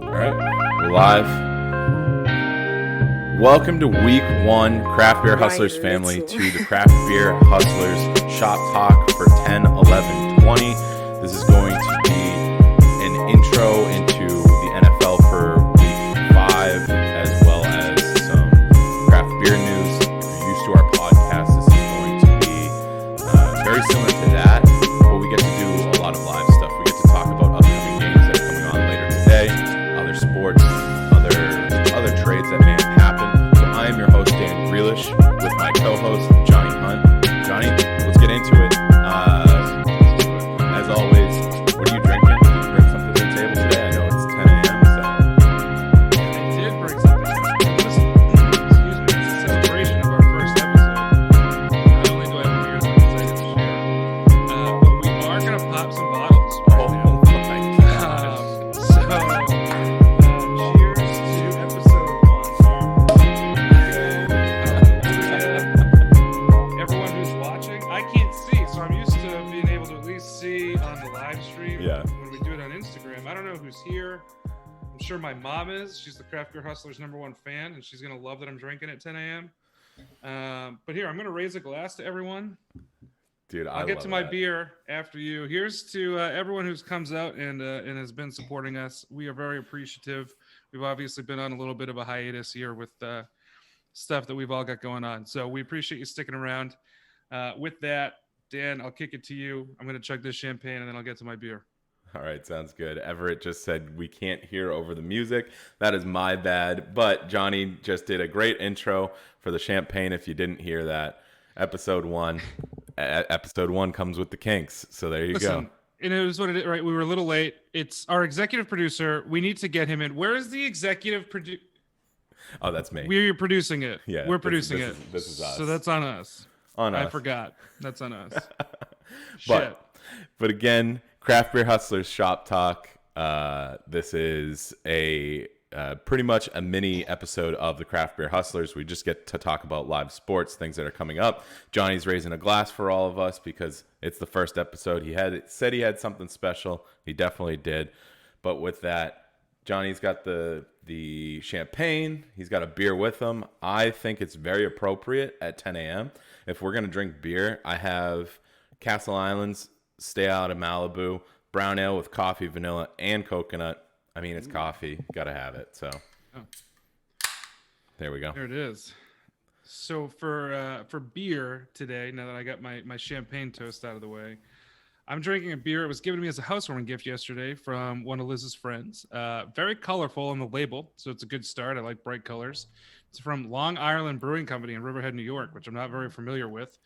All right, we're live. Welcome to week one, Craft Beer Hustlers family, to the Craft Beer Hustlers Shop Talk for 10, 11, 20. This is going to be an intro into the NFL for week 5, as well as some craft beer news. If you're used to our podcast, this is going to be very similar to that, but we get to do a lot of live stuff. We get to talk about upcoming games that are coming on later today, other sports, other trades that may have happened. So I am your host, Dan Grealish, with my co-host, Johnny Hunt. Johnny, let's get into it. As always, what are you drinking? Did you bring something to the table today? I know it's 10 a.m., so... Yeah, they did bring something. Excuse me, it's a celebration of our first episode. Not only do I have beers I'm excited to share, but we are going to pop some bottles right now. Cheers to episode 1. Everyone who's watching, I can't see, so I'm used to being able to at least see on the live stream when we do it on Instagram. I don't know who's here. I'm sure my mom is. She's the Craft Beer Hustlers #1 fan, and she's going to love that I'm drinking at 10 a.m. But here, I'm going to raise a glass to everyone. Dude, I'll get to my beer after you. Here's to everyone who's comes out and has been supporting us. We are very appreciative. We've obviously been on a little bit of a hiatus here with stuff that we've all got going on. So we appreciate you sticking around. With that, Dan, I'll kick it to you. I'm going to chug this champagne, and then I'll get to my beer. All right, sounds good. Everett just said we can't hear over the music. That is my bad. But Johnny just did a great intro for the champagne. If you didn't hear that, episode 1 comes with the kinks. So there you go. And it was what it is, right? We were a little late. It's our executive producer. We need to get him in. Where is the executive producer? Oh, that's me. We're producing it. Yeah, we're producing it. This is us. So that's on us. I forgot. That's on us. But again, Craft Beer Hustlers Shop Talk. This is a pretty much a mini episode of the Craft Beer Hustlers. We just get to talk about live sports, things that are coming up. Johnny's raising a glass for all of us because it's the first episode. He said he had something special. He definitely did. But with that, Johnny's got the champagne. He's got a beer with him. I think it's very appropriate at 10 a.m. If we're going to drink beer, I have Castle Islands Stay Out of Malibu brown ale with coffee, vanilla, and coconut. I mean, it's coffee. Got to have it. So there we go. There it is. So for beer today, now that I got my champagne toast out of the way, I'm drinking a beer. It was given to me as a housewarming gift yesterday from one of Liz's friends. Very colorful on the label, so it's a good start. I like bright colors. It's from Long Island Brewing Company in Riverhead, New York, which I'm not very familiar with.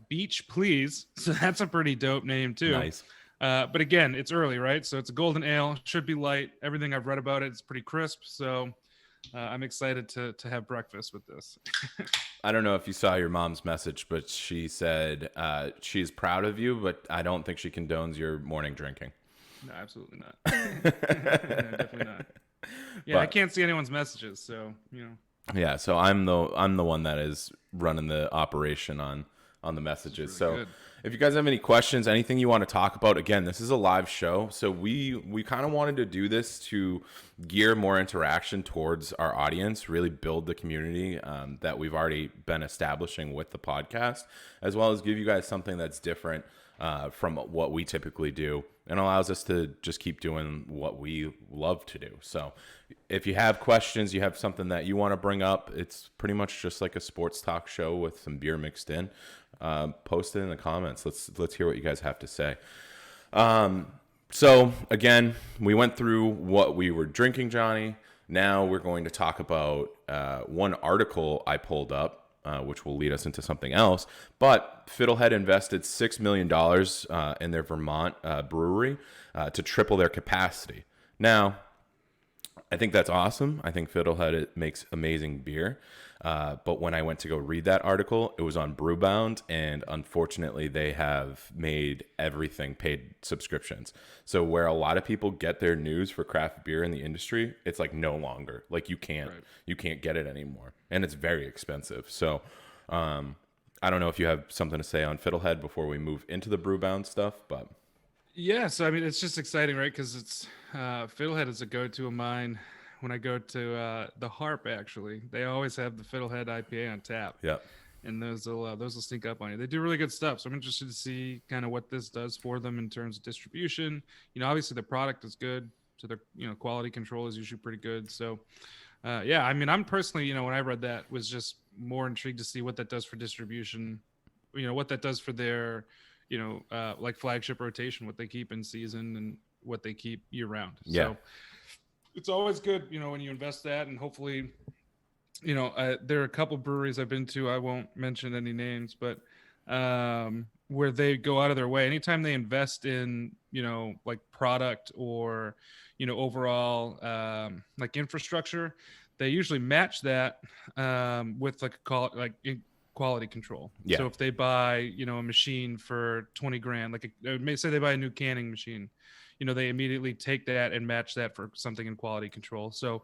Beach Please. So that's a pretty dope name, too. Nice. But again, it's early, right? So it's a golden ale. Should be light. Everything I've read about it is pretty crisp. So I'm excited to have breakfast with this. I don't know if you saw your mom's message, but she said she's proud of you, but I don't think she condones your morning drinking. No, absolutely not. No, definitely not. Yeah, I can't see anyone's messages, so, you know. Yeah, so I'm the one that is running the operation on the messages. Really so good. If you guys have any questions, anything you want to talk about, again, this is a live show. So we kind of wanted to do this to gear more interaction towards our audience, really build the community that we've already been establishing with the podcast, as well as give you guys something that's different from what we typically do and allows us to just keep doing what we love to do. So if you have questions, you have something that you want to bring up, it's pretty much just like a sports talk show with some beer mixed in. Post it in the comments. Let's hear what you guys have to say. So again, we went through what we were drinking, Johnny. Now we're going to talk about one article I pulled up, which will lead us into something else. But Fiddlehead invested $6 million in their Vermont brewery to triple their capacity. Now, I think that's awesome. I think Fiddlehead makes amazing beer. But when I went to go read that article, it was on Brewbound, and unfortunately, they have made everything paid subscriptions. So where a lot of people get their news for craft beer in the industry, it's like no longer. Like you can't get it anymore, and it's very expensive. So I don't know if you have something to say on Fiddlehead before we move into the Brewbound stuff, but Yeah, so I mean, it's just exciting, right? Because it's Fiddlehead is a go-to of mine when I go to the Harp. Actually, they always have the Fiddlehead IPA on tap, Yep. and those will sneak up on you. They do really good stuff, so I'm interested to see kind of what this does for them in terms of distribution. Obviously the product is good, so their quality control is usually pretty good. So yeah, I mean, I'm personally, when I read that, was just more intrigued to see what that does for distribution. What that does for their, like flagship rotation, what they keep in season and what they keep year round. Yeah. So it's always good, when you invest that, and hopefully, there are a couple breweries I've been to. I won't mention any names, but where they go out of their way anytime they invest in, like product or, overall like infrastructure, they usually match that with like quality control. Yeah. So if they buy, a machine for 20 grand, like may say they buy a new canning machine, they immediately take that and match that for something in quality control. So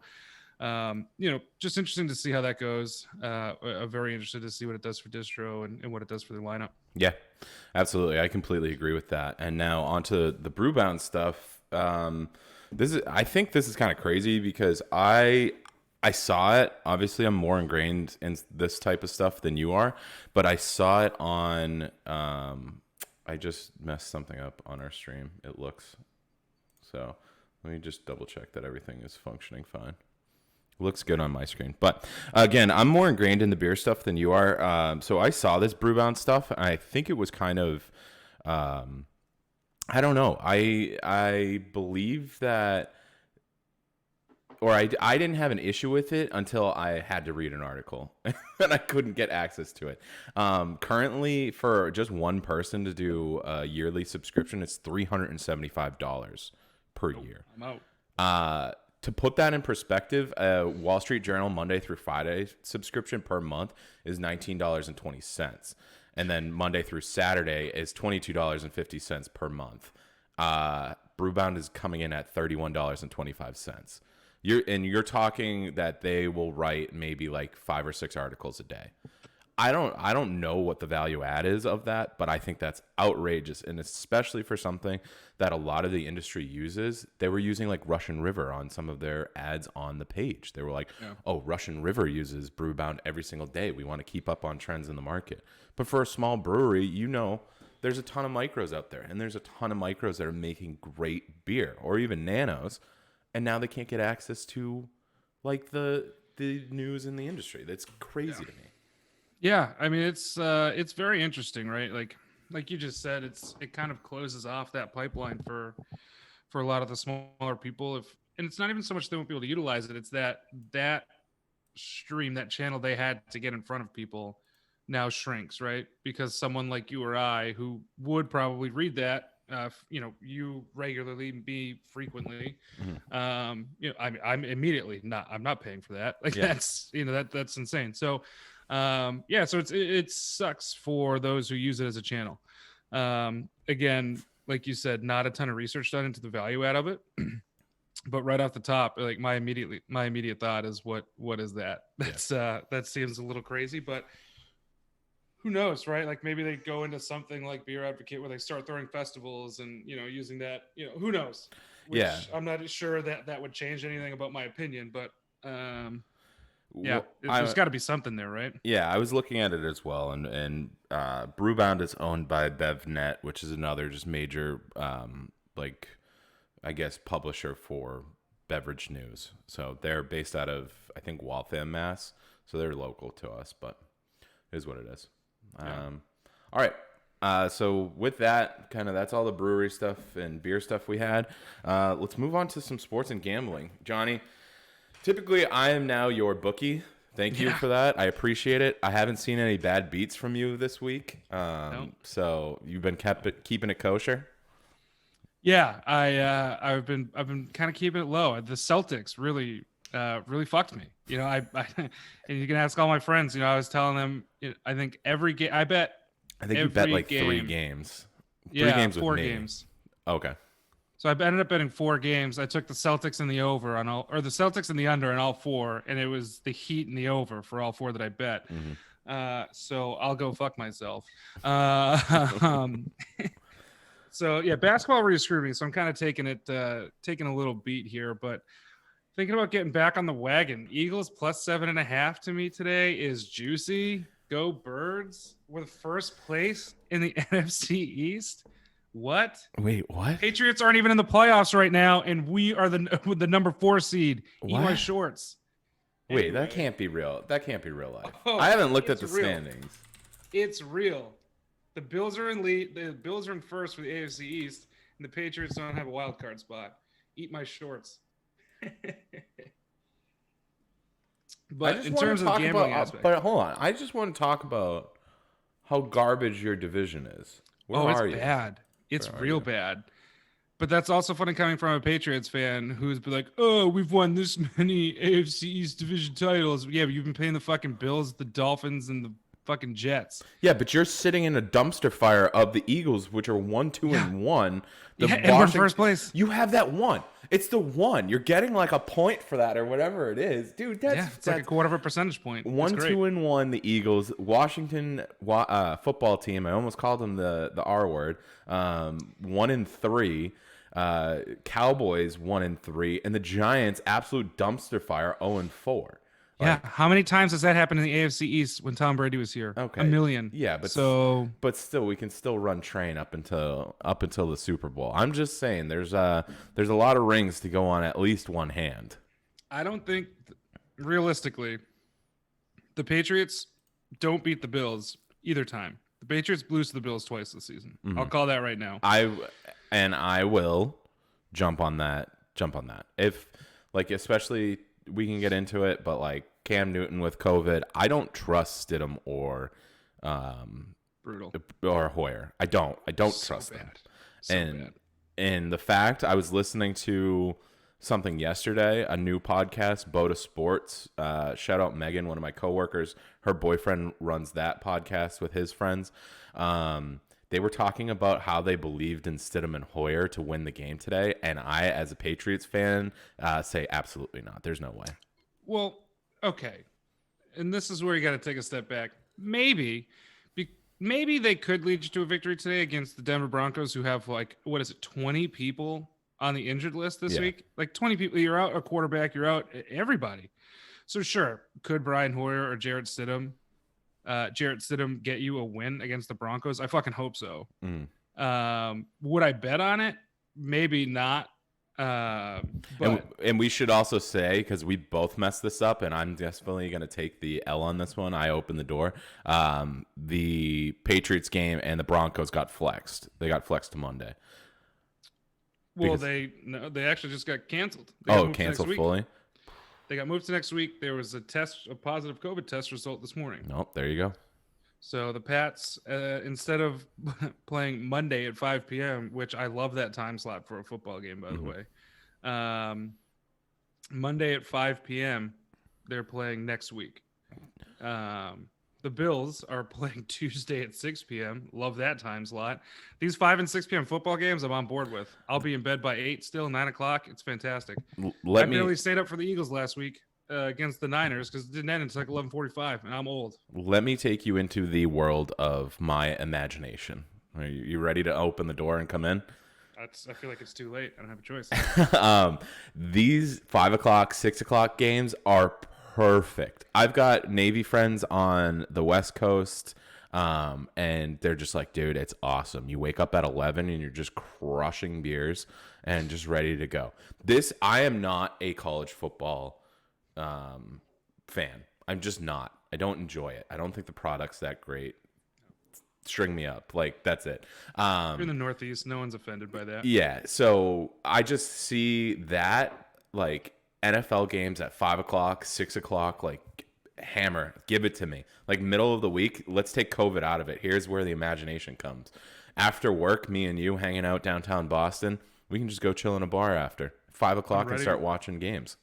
just interesting to see how that goes. Very interested to see what it does for distro and what it does for the lineup. Yeah, absolutely. I completely agree with that. And now onto the Brewbound stuff. I think this is kind of crazy because I saw it. Obviously, I'm more ingrained in this type of stuff than you are, but I saw it on. I just messed something up on our stream. It looks so. Let me just double check that everything is functioning fine. Looks good on my screen. But again, I'm more ingrained in the beer stuff than you are. So I saw this Brewbound stuff. And I think it was kind of, I don't know. I believe that, or I didn't have an issue with it until I had to read an article and I couldn't get access to it. Currently, for just one person to do a yearly subscription, it's $375 per year. I'm out. To put that in perspective, a Wall Street Journal Monday through Friday subscription per month is $19.20. And then Monday through Saturday is $22.50 per month. Brewbound is coming in at $31.25. You're talking that they will write maybe like 5 or 6 articles a day. I don't know what the value add is of that, but I think that's outrageous, and especially for something that a lot of the industry uses. They were using like Russian River on some of their ads on the page. They were like, "Oh, Russian River uses Brewbound every single day. We want to keep up on trends in the market." But for a small brewery, there's a ton of micros out there, and there's a ton of micros that are making great beer, or even nanos, and now they can't get access to like the news in the industry. That's crazy to me. Yeah, I mean it's very interesting, right? Like you just said, it kind of closes off that pipeline for a lot of the smaller people. And it's not even so much they won't be able to utilize it; it's that stream, that channel they had to get in front of people now shrinks, right? Because someone like you or I, who would probably read that, you regularly, me frequently, I'm immediately I'm not paying for that. Like that's that's insane. So. So it sucks for those who use it as a channel. Again, like you said, not a ton of research done into the value add of it, but right off the top, like my immediate thought is what is that? That seems a little crazy, but who knows, right? Like maybe they go into something like Beer Advocate where they start throwing festivals and, using that, who knows? Which I'm not sure that would change anything about my opinion, but, there's got to be something there, right? Yeah, I was looking at it as well, and Brewbound is owned by BevNet, which is another just major, I guess, publisher for beverage news. So they're based out of, I think, Waltham, Mass. So they're local to us, but it is what it is. Yeah. All right. So with that, that's all the brewery stuff and beer stuff we had. Let's move on to some sports and gambling. Johnny, typically, I am now your bookie. Thank you for that. I appreciate it. I haven't seen any bad beats from you this week. Nope. So you've been keeping it kosher? Yeah, I've been kind of keeping it low. The Celtics really fucked me. I and you can ask all my friends. I was telling them. I think every game. I think you bet like 3 games. 3 games with 4 me. games. Okay. So I ended up betting 4 games. I took the Celtics and the over the Celtics and the under on all 4, and it was the Heat and the over for all 4 that I bet. Mm-hmm. So I'll go fuck myself. So yeah, basketball really screwed me. So I'm kind of taking a little beat here, but thinking about getting back on the wagon. Eagles plus 7.5 to me today is juicy. Go Birds. We're the first place in the NFC East. What? Wait, what? Patriots aren't even in the playoffs right now, and we are the number 4 seed. Eat my What? shorts. Wait, Anyway. that can't be real. That can't be real life. Oh, I haven't looked at it's the real. standings. It's real. The Bills are in lead. The Bills are in first for the AFC East, and the Patriots don't have a wild card spot. Eat my shorts. But in terms of gambling aspect, but hold on, I just want to talk about how garbage your division is. Where it's are you? bad. It's Where are real you? bad. But that's also funny coming from a Patriots fan who's been like, "Oh, we've won this many AFC East division titles." Yeah, but you've been playing the fucking Bills, the Dolphins, and the fucking Jets. Yeah, but you're sitting in a dumpster fire of the Eagles, which are 1, 2, and 1. The Yeah, and we're in first place. You have that one. It's the one. You're getting like a point for that or whatever it is, dude. That's Yeah, it's like a quarter of a percentage point. It's 1, great. 2, and 1. The Eagles, Washington football team. I almost called them the R word. 1 and 3. Cowboys 1 and 3, and the Giants absolute dumpster fire 0 and 4. Yeah, how many times has that happened in the AFC East when Tom Brady was here? Okay. A million. Yeah, but still, we can still run train up until the Super Bowl. I'm just saying, there's a lot of rings to go on at least one hand. I don't think, realistically, the Patriots don't beat the Bills either time. The Patriots lose to the Bills twice this season. I'll call that right now. I will jump on that. If especially we can get into it, but like Cam Newton with COVID, I don't trust Stidham or Brutal. or Hoyer. I don't So trust them. bad. So bad. And the fact I was listening to something yesterday, a new podcast, Boda Sports. Shout out Megan, one of my coworkers. Her boyfriend runs that podcast with his friends. They were talking about how they believed in Stidham and Hoyer to win the game today, and I, as a Patriots fan, say absolutely not. There's no way. Well, okay. And this is where you got to take a step back. Maybe they could lead you to a victory today against the Denver Broncos, who have 20 people on the injured list this week? Like 20 people. You're out a quarterback. You're out everybody. So sure, could Brian Hoyer or Jarrett Stidham get you a win against the Broncos? I fucking hope so. Would I bet on it? Maybe not. But and we should also say, because we both messed this up, and I'm definitely going to take the L on this one. I opened the door. The Patriots game and the Broncos got flexed. They got flexed to Monday. well, they actually just got canceled. They got moved to next Canceled week. fully? They got moved to next week. There was a positive COVID test result this morning. Nope, there you go. So the Pats, instead of playing Monday at 5 p.m., which I love that time slot for a football game, by the way, Monday at 5 p.m., they're playing next week. The Bills are playing Tuesday at 6 p.m. Love that time slot. These 5 and 6 p.m. football games I'm on board with. I'll be in bed by 8 still, 9 o'clock. It's fantastic. I barely stayed up for the Eagles last week against the Niners because it didn't end until like 11:45, and I'm old. Let me take you into the world of my imagination. Are you ready to open the door and come in? I feel like it's too late. I don't have a choice. These 5 o'clock, 6 o'clock games are perfect. I've got Navy friends on the West Coast, and they're just like, dude, it's awesome. You wake up at 11 and you're just crushing beers and just ready to go. I am not a college football fan. I'm just not. I don't enjoy it. I don't think the product's that great. String me up. Like, that's it. You're in the Northeast. No one's offended by that. Yeah. So I just see that, like, NFL games at 5 o'clock, 6 o'clock, like, hammer, give it to me. Like, middle of the week, let's take COVID out of it. Here's where the imagination comes. After work, me and you hanging out downtown Boston, we can just go chill in a bar after 5 o'clock and start watching games.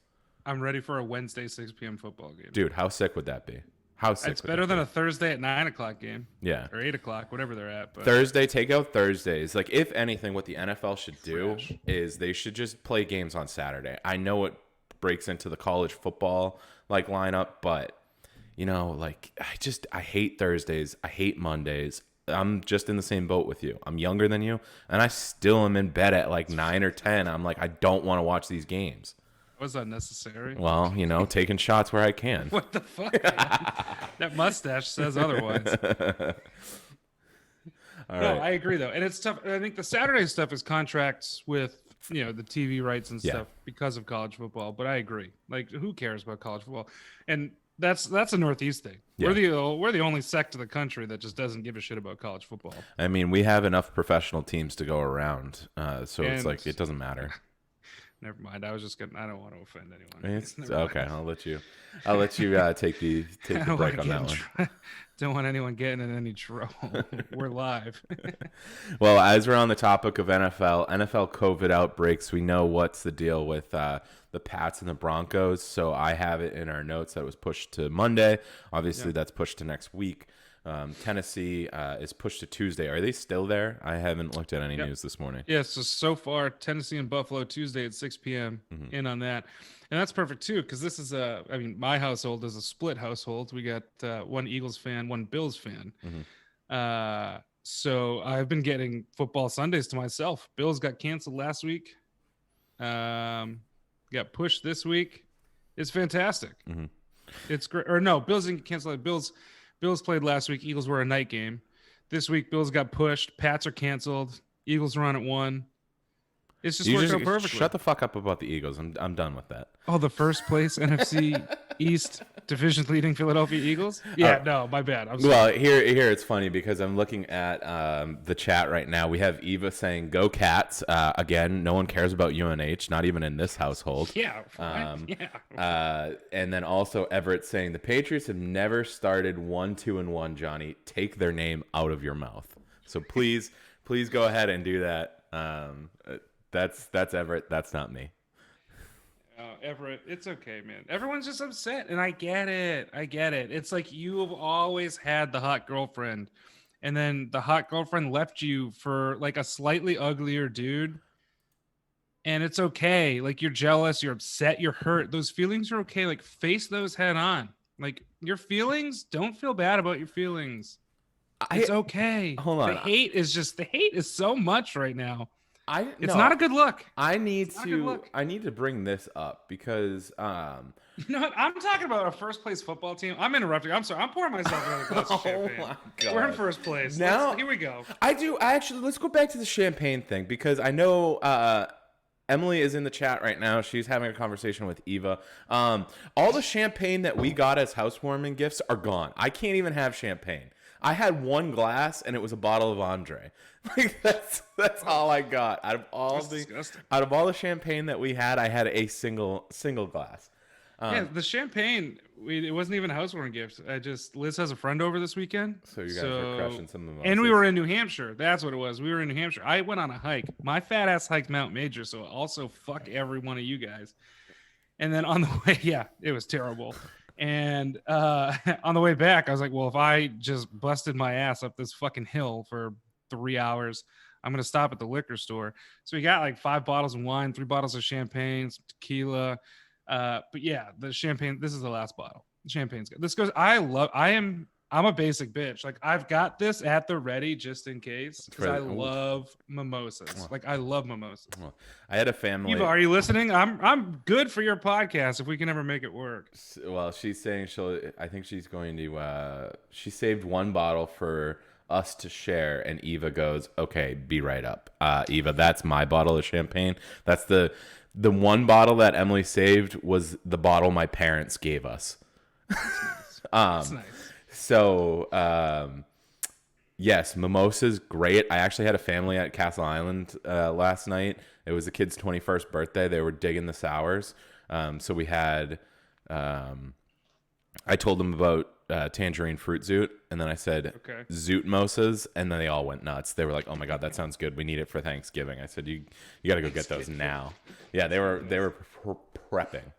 I'm ready for a Wednesday 6 p.m. football game. Dude, how sick would that be? How sick? It's better than a Thursday at 9 o'clock game. Yeah. Or 8 o'clock, whatever they're at. But Thursday, take out Thursdays. Like, if anything, what the NFL should do is they should just play games on Saturday. I know it breaks into the college football lineup, but I hate Thursdays. I hate Mondays. I'm just in the same boat with you. I'm younger than you, and I still am in bed at like 9 or 10. I'm like, I don't want to watch these games. Was unnecessary. Well, taking shots where I can. What the fuck, man? That mustache says otherwise. All No, right. I agree though, and it's tough. I think the Saturday stuff is contracts with the TV rights and Yeah. stuff because of college football. But I agree. Like, who cares about college football? And that's a Northeast thing. Yeah. We're the only sect of the country that just doesn't give a shit about college football. I mean, we have enough professional teams to go around, so it's And- like it doesn't matter. Never mind. I was just gonna. I don't want to offend anyone. It's Never mind. okay. I'll let you take the I don't break wanna on that get one. in don't want anyone getting in any trouble. We're live. Well, as we're on the topic of NFL COVID outbreaks, we know what's the deal with the Pats and the Broncos. So I have it in our notes that it was pushed to Monday. Obviously, that's pushed to next week. Tennessee is pushed to Tuesday. Are they still there? I haven't looked at any news this morning. Yeah, so far Tennessee and Buffalo Tuesday at 6 p.m. In on that, and that's perfect too because this is my household is a split household. We got one Eagles fan, one Bills fan. So I've been getting football Sundays to myself. Bills got canceled last week. Got pushed this week. It's fantastic. It's great. Or no, Bills didn't get canceled. Bills played last week. Eagles were a night game. This week, Bills got pushed. Pats are canceled. Eagles are on at 1. It's just worked out perfectly. Shut the fuck up about the Eagles. I'm done with that. Oh, the first place NFC East division leading Philadelphia Eagles? Yeah, no, my bad. I'm sorry. Well, here it's funny because I'm looking at the chat right now. We have Eva saying, "Go Cats!" Again, no one cares about UNH, not even in this household. Yeah. And then also Everett saying, "The Patriots have never started 1-2-1. Johnny, take their name out of your mouth." So please go ahead and do that. That's Everett. That's not me. Everett, it's okay, man. Everyone's just upset, and I get it. It's like you have always had the hot girlfriend, and then the hot girlfriend left you for like a slightly uglier dude, and it's okay. Like, you're jealous, you're upset, you're hurt. Those feelings are okay. Like, face those head on. Like, your feelings, don't feel bad about your feelings. It's okay. Hold on. The hate is so much right now. It's No, not a good look. I need to bring this up because You know what? I'm talking about a first place football team. I'm interrupting. I'm sorry. I'm pouring myself another glass of champagne. my God. We're in first place. Now- Here we go. let's go back to the champagne thing because I know Emily is in the chat right now. She's having a conversation with Eva. All the champagne that we got as housewarming gifts are gone. I can't even have champagne. I had one glass and it was a bottle of Andre. Like that's all I got out of all disgusting. out of all the champagne that we had. I had a single glass. Yeah, the champagne. It wasn't even a housewarming gift. Liz has a friend over this weekend. So you guys were crushing some mimosas. And we were in New Hampshire. That's what it was. We were in New Hampshire. I went on a hike. My fat ass hiked Mount Major, so also fuck every one of you guys. And then on the way, yeah, it was terrible. And on the way back, I was like, well, if I just busted my ass up this fucking hill for 3 hours, I'm going to stop at the liquor store. So we got like 5 bottles of wine, 3 bottles of champagne, some tequila. But yeah, the champagne, this is the last bottle. The champagne's good. I'm a basic bitch. Like, I've got this at the ready just in case because I love mimosas. Like, I love mimosas. I had a family. Eva, are you listening? I'm good for your podcast if we can ever make it work. Well, she's saying I think she's going to. She saved 1 bottle for us to share, and Eva goes, "Okay, be right up." Eva, that's my bottle of champagne. That's the 1 bottle that Emily saved was the bottle my parents gave us. That's nice. So, yes, mimosas, great. I actually had a family at Castle Island last night. It was the kid's 21st birthday. They were digging the sours. So we had, I told them about tangerine fruit zoot, and then I said, Okay. zoot mimosas, and then they all went nuts. They were like, "Oh my God, that sounds good. We need it for Thanksgiving." I said, "You got to go get those now." Yeah, they were prepping.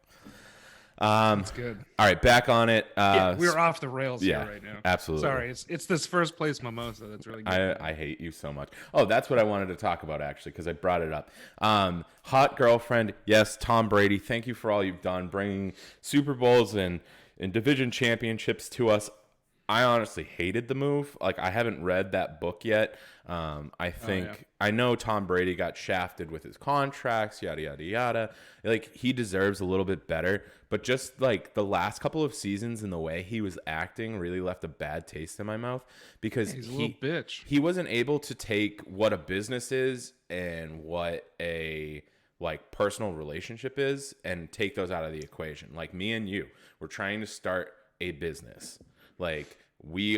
That's good. All right, back on it. We're off the rails yeah, here right now. absolutely. Sorry, it's this first place mimosa that's really good. I hate you so much. Oh, that's what I wanted to talk about, actually, because I brought it up. Hot girlfriend. Yes, Tom Brady, thank you for all you've done, bringing Super Bowls and division championships to us. I honestly hated the move. Like, I haven't read that book yet. I think I know Tom Brady got shafted with his contracts, yada yada yada. Like, he deserves a little bit better, but just like the last couple of seasons and the way he was acting really left a bad taste in my mouth because He's a little bitch. he wasn't able to take what a business is and what a like personal relationship is and take those out of the equation. Like me and you, we're trying to start a business. Like we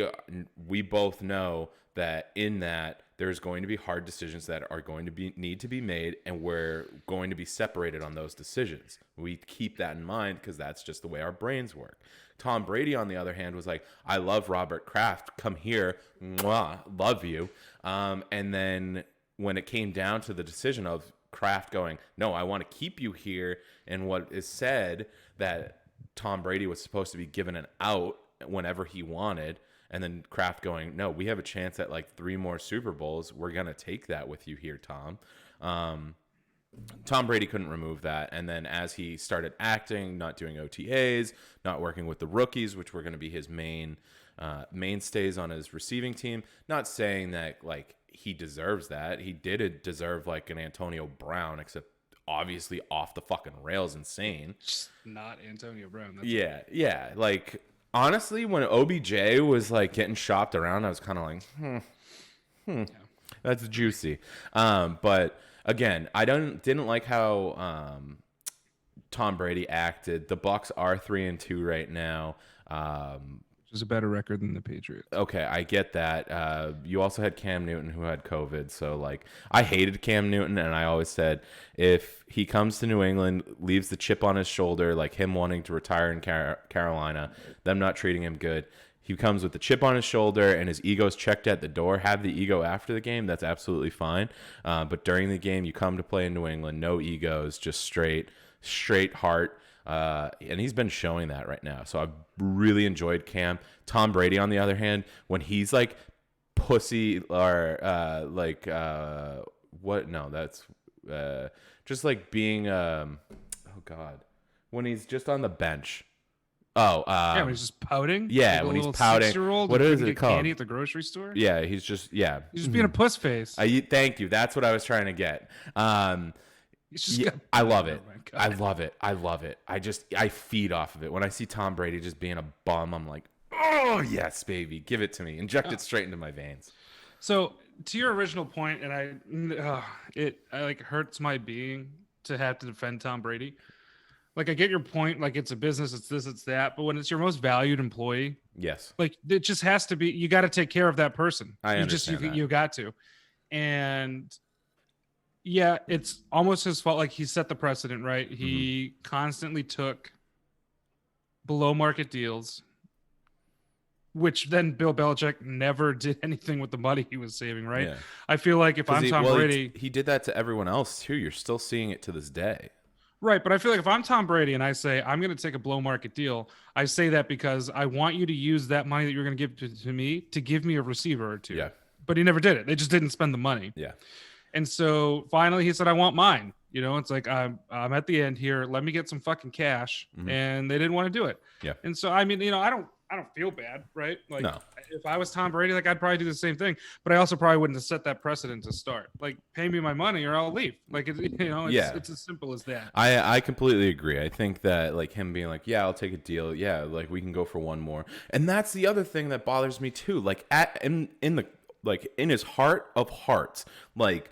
both know that in that there's going to be hard decisions that are going to be need to be made, and we're going to be separated on those decisions. We keep that in mind because that's just the way our brains work. Tom Brady, on the other hand, was like, I love Robert Kraft. Come here. Mwah, love you. And then when it came down to the decision of Kraft going, no, I want to keep you here, and what is said that Tom Brady was supposed to be given an out whenever he wanted, and then Kraft going, no, we have a chance at like 3 more Super Bowls. We're going to take that with you here, Tom. Tom Brady couldn't remove that. And then as he started acting, not doing OTAs, not working with the rookies, which were going to be his mainstays on his receiving team, not saying that like he deserves that. He did deserve like an Antonio Brown, except obviously off the fucking rails insane. Just not Antonio Brown. That's Yeah. Like, honestly, when OBJ was like getting shopped around, I was kind of like, Yeah. that's juicy. But again, I didn't like how Tom Brady acted. The Bucks are 3-2 right now. Which is a better record than the Patriots. Okay, I get that. You also had Cam Newton who had COVID. So, like, I hated Cam Newton, and I always said if he comes to New England, leaves the chip on his shoulder, like him wanting to retire in Carolina, them not treating him good, he comes with the chip on his shoulder and his ego's checked at the door. Have the ego after the game. That's absolutely fine. But during the game, you come to play in New England, no egos, just straight heart. And he's been showing that right now. So I've really enjoyed Cam. Tom Brady, on the other hand, when he's like pussy or what? No, that's just like being oh God, when he's just on the bench. When he's just pouting. Yeah, like when he's little pouting. 6-year-old What is it get called? Candy at the grocery store. Yeah, he's just He's just being a puss face. Thank you. That's what I was trying to get. He's just Yeah, got- I love it. Oh my I God. love it. I love it. I feed off of it. When I see Tom Brady just being a bum, I'm like, oh yes, baby, give it to me. Inject it straight into my veins. So to your original point, and it like hurts my being to have to defend Tom Brady. Like I get your point. Like it's a business. It's this. It's that. But when it's your most valued employee, Yes. like it just has to be. You got to take care of that person. I understand that. You got to. And yeah, it's almost his fault. Like he set the precedent, right? He constantly took below market deals, which then Bill Belichick never did anything with the money he was saving, right? Yeah. I feel like if I'm Tom Brady, he did that to everyone else too. You're still seeing it to this day. right? But I feel like if I'm Tom Brady and I say I'm going to take a below market deal, I say that because I want you to use that money that you're going to give to me to give me a receiver or two. Yeah. But he never did it. They just didn't spend the money. Yeah. And so finally he said, I want mine. You know, it's like, I'm at the end here. Let me get some fucking cash. And they didn't want to do it. Yeah. And so, I mean, you know, I don't feel bad, right? Like No. if I was Tom Brady, like I'd probably do the same thing, but I also probably wouldn't have set that precedent to start. Like pay me my money or I'll leave. Like, it's as simple as that. I completely agree. I think that like him being like, yeah, I'll take a deal. Yeah, like we can go for one more. And that's the other thing that bothers me too. Like in his heart of hearts, like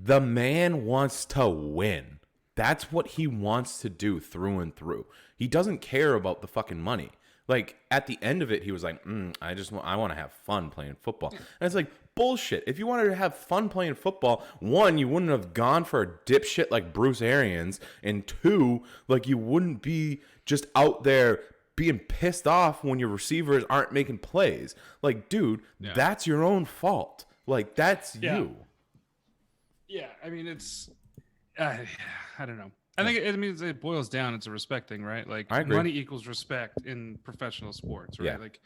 the man wants to win. That's what he wants to do through and through. He doesn't care about the fucking money. Like at the end of it, he was like, I want to have fun playing football. And it's like, bullshit. If you wanted to have fun playing football, one, you wouldn't have gone for a dipshit like Bruce Arians. And two, like you wouldn't be just out there being pissed off when your receivers aren't making plays. Like, dude, that's your own fault. Like, that's you. Yeah. I mean, it's, I don't know. I think it boils down. It's a respect thing, right? Like I agree. money equals respect in professional sports, right? Yeah. Like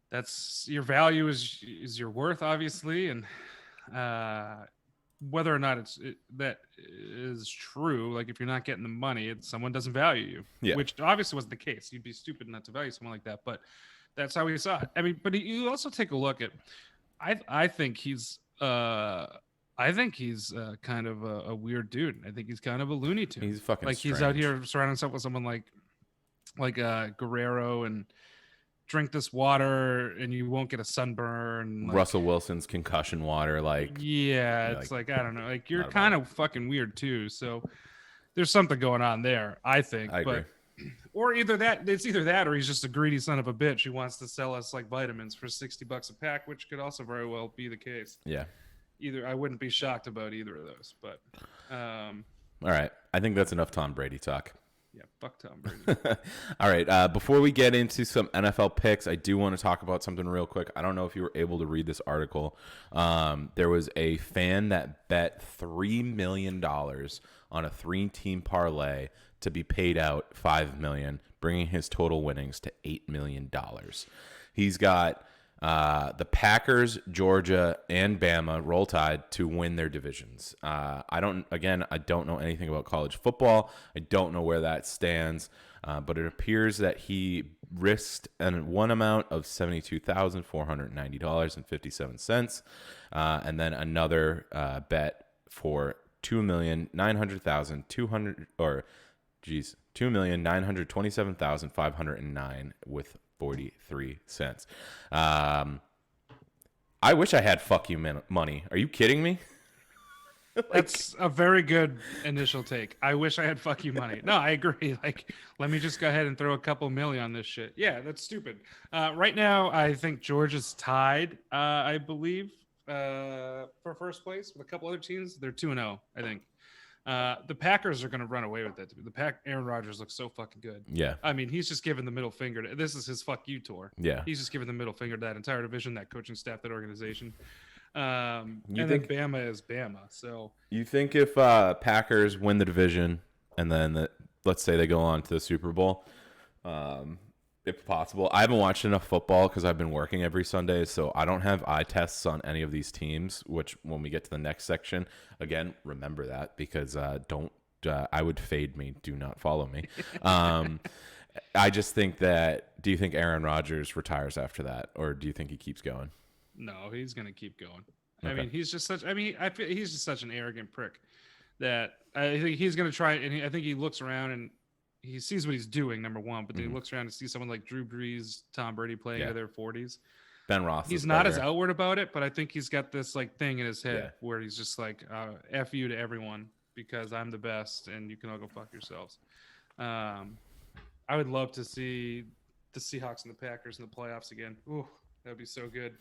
that's your value is your worth, obviously, and whether or not that is true. Like if you're not getting the money, someone doesn't value you. Yeah. Which obviously wasn't the case. You'd be stupid not to value someone like that. But That's how we saw it. I mean, but you also take a look at. I think he's. I think he's kind of a weird dude. I think he's kind of a Looney Tune. He's fucking like strange. he's out here surrounding himself with someone like Guerrero and drink this water and you won't get a sunburn. Russell Wilson's concussion water, yeah, it's like I don't know, like you're not kind of fucking weird too. So there's something going on there, I think. I agree. Or it's either that or he's just a greedy son of a bitch who wants to sell us like vitamins for $60 a pack, which could also very well be the case. Yeah. I wouldn't be shocked about either of those, but all right. I think that's enough Tom Brady talk. Yeah, fuck Tom Brady. All right. Before we get into some NFL picks, I do want to talk about something real quick. I don't know if you were able to read this article. There was a fan that bet $3 million on a 3-team parlay to be paid out $5 million, bringing his total winnings to $8 million. He's got the Packers, Georgia, and Bama Roll Tide to win their divisions. I don't know anything about college football. I don't know where that stands, but it appears that he risked one amount of $72,490.57, and then another bet for $2,927,509 with 43 cents. I wish I had fuck you money. Are you kidding me? That's a very good initial take. I wish I had fuck you money. No, I agree. Like, let me just go ahead and throw a couple million on this shit. Yeah, that's stupid. Right now, I think Georgia's tied, I believe, for first place with a couple other teams. They're 2-0, I think. The Packers are going to run away with it. Aaron Rodgers looks so fucking good. Yeah. I mean, he's just giving the middle finger. This is his fuck you tour. Yeah. He's just giving the middle finger to that entire division, that coaching staff, that organization. Then Bama is Bama. So you think if Packers win the division and then let's say they go on to the Super Bowl, if possible, I haven't watched enough football because I've been working every Sunday, so I don't have eye tests on any of these teams, which when we get to the next section, again, remember that because I would fade me. Do not follow me. I just think that, do you think Aaron Rodgers retires after that, or do you think he keeps going? No, he's going to keep going. Okay. I mean, he's just such an arrogant prick that I think he's going to try. And I think he looks around and he sees what he's doing, number one, but then he looks around and sees someone like Drew Brees, Tom Brady playing into their 40s. Ben Roethlisberger. He's not as outward about it, but I think he's got this like thing in his head where he's just like, F you to everyone because I'm the best and you can all go fuck yourselves. I would love to see the Seahawks and the Packers in the playoffs again. Ooh, that would be so good.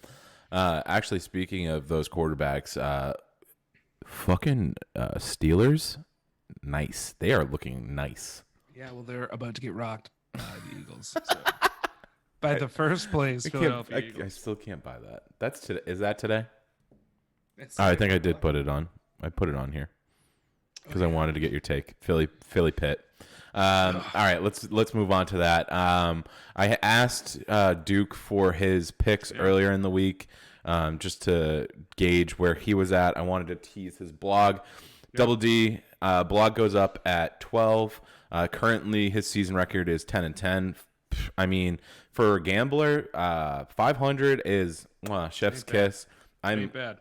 Actually, speaking of those quarterbacks, fucking Steelers, nice. They are looking nice. Yeah, well, they're about to get rocked by the Eagles. So. By the first place Philadelphia Eagles. I still can't buy that. That's today. Is that today? I think I did put it on. I put it on here because I wanted to get your take. Philly Pitt. All right, let's move on to that. I asked Duke for his picks earlier in the week, just to gauge where he was at. I wanted to tease his blog. Double D blog goes up at 12. Currently, his season record is 10-10. I mean, for a gambler, 500 is chef's kiss. Ain't bad.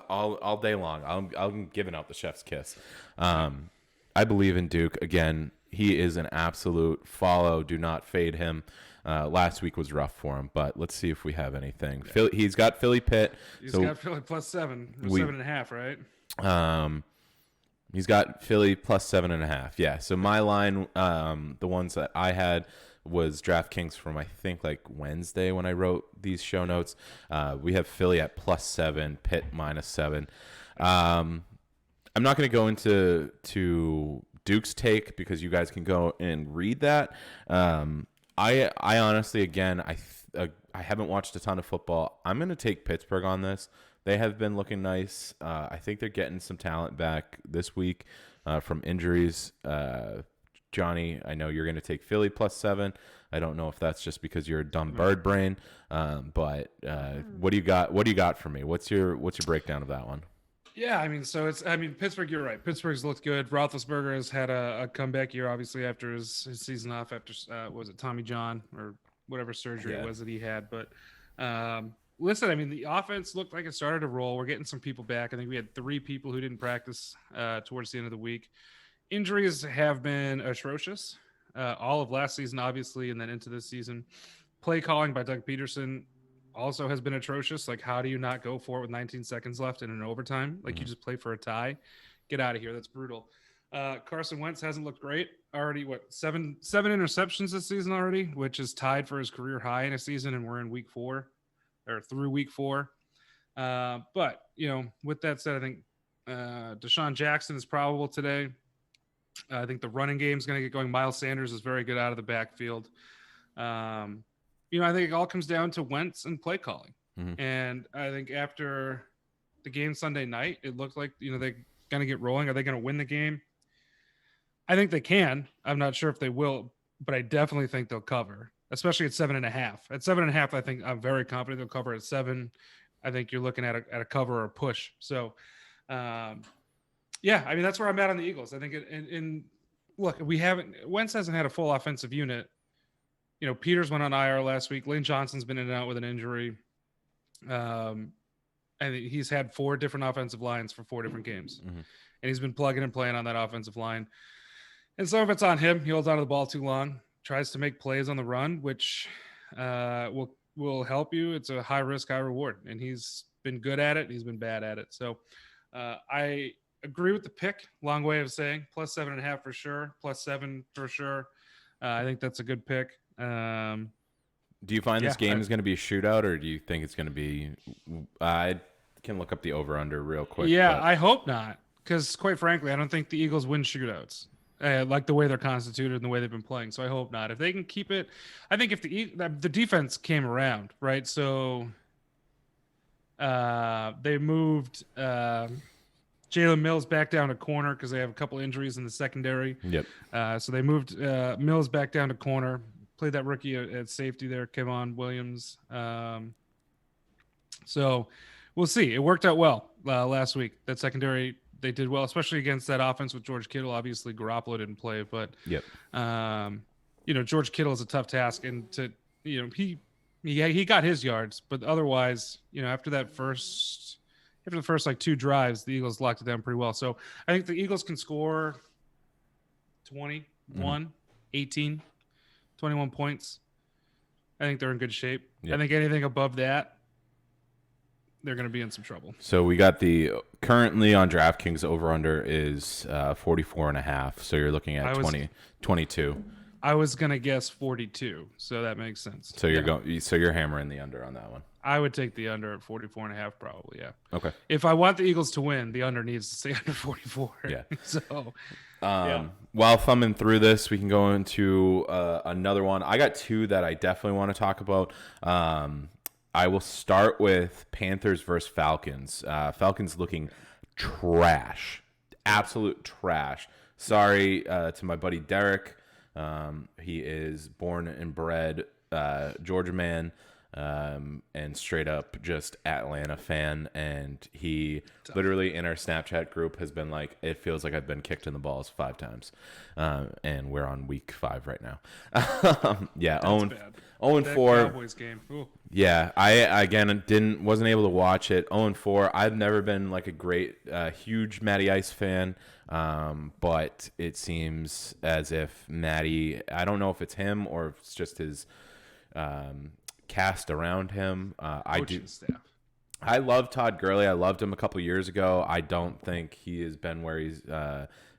All day long. I'm giving out the chef's kiss. I believe in Duke. Again, he is an absolute follow. Do not fade him. Last week was rough for him, but let's see if we have anything. Yeah. He's got Philly Pitt. He's got Philly plus 7 or 7.5, right? He's got Philly plus 7.5. Yeah. So my line, the ones that I had was DraftKings from I think like Wednesday when I wrote these show notes. We have Philly at plus 7, Pitt minus 7. I'm not going to go into Duke's take because you guys can go and read that. I honestly, again, I haven't watched a ton of football. I'm going to take Pittsburgh on this. They have been looking nice. I think they're getting some talent back this week from injuries. Johnny, I know you're going to take Philly plus 7. I don't know if that's just because you're a dumb bird brain, but what do you got? What do you got for me? What's your breakdown of that one? Yeah, I mean, Pittsburgh, you're right. Pittsburgh's looked good. Roethlisberger has had a comeback year, obviously, after his season off after, was it Tommy John or whatever surgery it was that he had. But listen, I mean, the offense looked like it started to roll. We're getting some people back. I think we had 3 people who didn't practice towards the end of the week. Injuries have been atrocious. All of last season, obviously, and then into this season. Play calling by Doug Peterson also has been atrocious. Like, how do you not go for it with 19 seconds left in an overtime? Like, you just play for a tie. Get out of here. That's brutal. Carson Wentz hasn't looked great. Already, seven interceptions this season already, which is tied for his career high in a season, and we're in week 4 or through week 4. But, with that said, I think Deshaun Jackson is probable today. I think the running game is going to get going. Miles Sanders is very good out of the backfield. I think it all comes down to Wentz and play calling. And I think after the game Sunday night, it looked like, they're going to get rolling. Are they going to win the game? I think they can. I'm not sure if they will, but I definitely think they'll cover, especially at 7.5. At 7.5, I think I'm very confident they'll cover. At 7, I think you're looking at a cover or a push. So, yeah, I mean, that's where I'm at on the Eagles. I think look, Wentz hasn't had a full offensive unit. Peters went on IR last week. Lane Johnson's been in and out with an injury. And he's had 4 different offensive lines for 4 different games. And he's been plugging and playing on that offensive line. And some of it's on him. He holds onto the ball too long, tries to make plays on the run, which will help you. It's a high risk, high reward. And he's been good at it. He's been bad at it. So I agree with the pick. Long way of saying plus 7.5 for sure. Plus 7 for sure. I think that's a good pick. Do you find this game is going to be a shootout, or do you think it's going to be? I can look up the over/under real quick. Yeah, I hope not, because quite frankly, I don't think the Eagles win shootouts. Like the way they're constituted and the way they've been playing. So I hope not. If they can keep it, I think if the defense came around, right? So they moved Jalen Mills back down to corner because they have a couple injuries in the secondary. Yep. So they moved Mills back down to corner. Played that rookie at safety there, Kevon Williams. So we'll see. It worked out well last week. That secondary, they did well, especially against that offense with George Kittle. Obviously, Garoppolo didn't play, but George Kittle is a tough task, and he got his yards, but otherwise, after the first like 2 drives, the Eagles locked it down pretty well. So I think the Eagles can score 21, 18, 21 points. I think they're in good shape. Yep. I think anything above that, they're going to be in some trouble. So we got the currently on DraftKings over/under is 44.5. So you're looking at 22. I was going to guess 42. So that makes sense. So you're hammering the under on that one. I would take the under at 44.5 probably. Yeah. Okay. If I want the Eagles to win, the under needs to stay under 44. Yeah. So while thumbing through this, we can go into another one. I got 2 that I definitely want to talk about. I will start with Panthers versus Falcons. Falcons looking trash, absolute trash. Sorry to my buddy Derek. He is born and bred Georgia man, and straight up just Atlanta fan. And he literally in our Snapchat group has been like, it feels like I've been kicked in the balls 5 times. And we're on week 5 right now. Yeah. That's 0-4. Cowboys game. Ooh. Yeah, I wasn't able to watch it. 0-4. I've never been like a great, huge Matty Ice fan, but it seems as if Matty, I don't know if it's him or if it's just his cast around him. Staff. I love Todd Gurley. I loved him a couple years ago. I don't think he has been where he's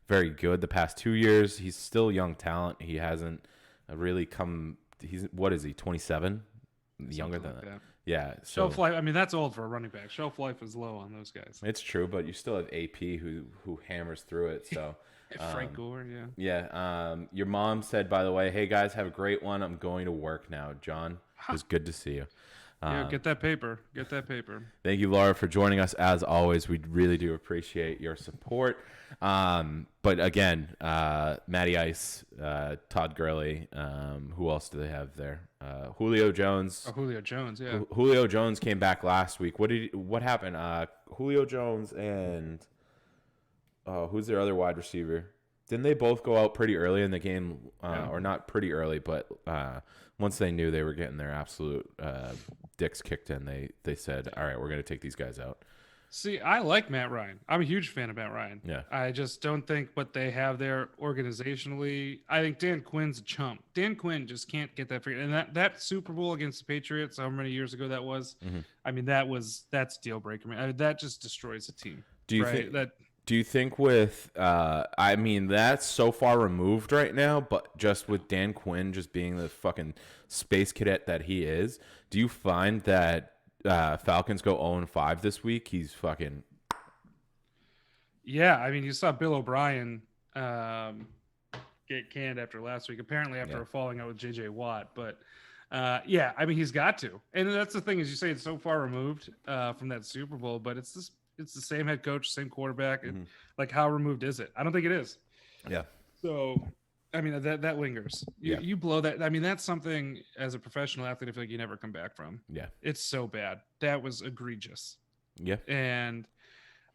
very good the past 2 years. He's still young talent. He hasn't really come. What is he? 27. Younger than that. Yeah. So, shelf life. I mean, that's old for a running back. Shelf life is low on those guys. It's true, but you still have AP who hammers through it. So Frank Gore, yeah. Yeah. Your mom said, by the way, hey guys, have a great one. I'm going to work now. John, it was good to see you. Yeah, get that paper. Get that paper. Thank you, Laura, for joining us as always. We really do appreciate your support. But again, Matty Ice, Todd Gurley, who else do they have there? Julio Jones. Oh, Julio Jones, yeah. Julio Jones came back last week. What happened? Julio Jones and who's their other wide receiver? Didn't they both go out pretty early in the game, Yeah. or not pretty early, but once they knew they were getting their absolute dicks kicked in, they said, "All right, we're going to take these guys out." See, I like Matt Ryan. I'm a huge fan of Matt Ryan. Yeah. I just don't think what they have there organizationally. I think Dan Quinn's a chump. Dan Quinn just can't get that figured. And that Super Bowl against the Patriots, however many years ago that was, I mean, that's deal breaker. I mean, that just destroys a team. Do you think that? Do you think with, I mean, that's so far removed right now, but just with Dan Quinn just being the fucking space cadet that he is, do you find that Falcons go 0-5 this week? He's fucking. Yeah, I mean, you saw Bill O'Brien get canned after last week, apparently after a falling out with J.J. Watt. But yeah, I mean, he's got to. And that's the thing, is you say it's so far removed from that Super Bowl, but it's the same head coach, same quarterback. And, like, how removed is it? I don't think it is. Yeah. So, I mean, that lingers. You blow that. I mean, that's something as a professional athlete, I feel like you never come back from. Yeah. It's so bad. That was egregious. Yeah. And